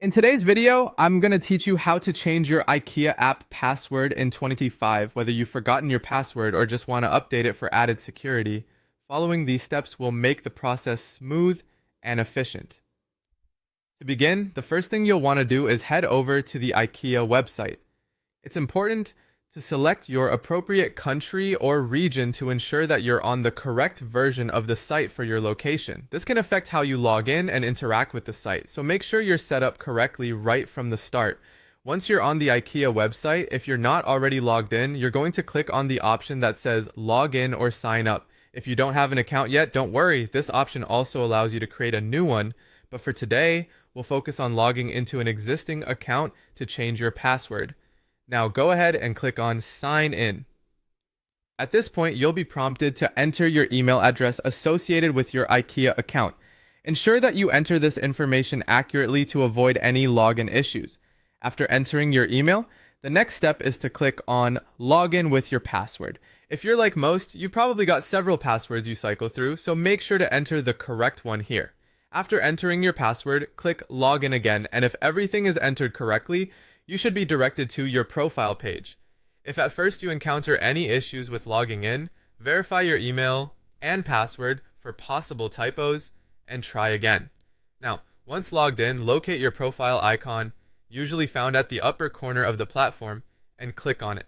In today's video, I'm going to teach you how to change your IKEA app password in 2025, whether you've forgotten your password or just want to update it for added security. Following these steps will make the process smooth and efficient. To begin, the first thing you'll want to do is head over to the IKEA website. It's important to select your appropriate country or region to ensure that you're on the correct version of the site for your location. This can affect how you log in and interact with the site, so make sure you're set up correctly right from the start. Once you're on the IKEA website, if you're not already logged in, you're going to click on the option that says log in or sign up. If you don't have an account yet, don't worry. This option also allows you to create a new one, but for today, we'll focus on logging into an existing account to change your password. Now go ahead and click on Sign In. At this point, you'll be prompted to enter your email address associated with your IKEA account. Ensure that you enter this information accurately to avoid any login issues. After entering your email, the next step is to click on Login with your password. If you're like most, you've probably got several passwords you cycle through, so make sure to enter the correct one here. After entering your password, click Login again, and if everything is entered correctly, you should be directed to your profile page. If at first you encounter any issues with logging in, verify your email and password for possible typos and try again. Now, once logged in, locate your profile icon, usually found at the upper corner of the platform, and click on it.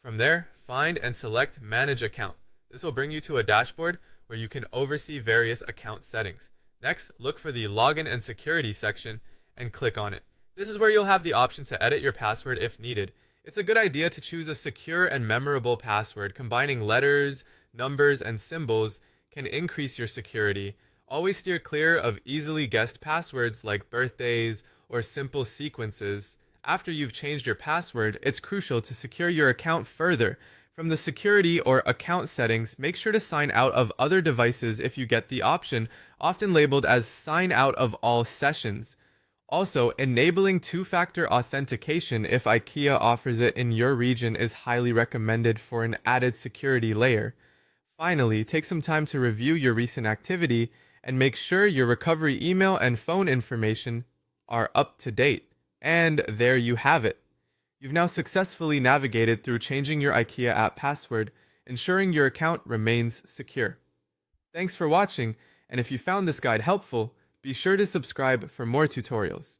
From there, find and select Manage Account. This will bring you to a dashboard where you can oversee various account settings. Next, look for the Login and Security section and click on it. This is where you'll have the option to edit your password if needed. It's a good idea to choose a secure and memorable password. Combining letters, numbers, and symbols can increase your security. Always steer clear of easily guessed passwords like birthdays or simple sequences. After you've changed your password, it's crucial to secure your account further. From the security or account settings, make sure to sign out of other devices if you get the option, often labeled as sign out of all sessions. Also, enabling two-factor authentication if IKEA offers it in your region is highly recommended for an added security layer. Finally, take some time to review your recent activity and make sure your recovery email and phone information are up to date. And there you have it. You've now successfully navigated through changing your IKEA app password, ensuring your account remains secure. Thanks for watching, and if you found this guide helpful, be sure to subscribe for more tutorials.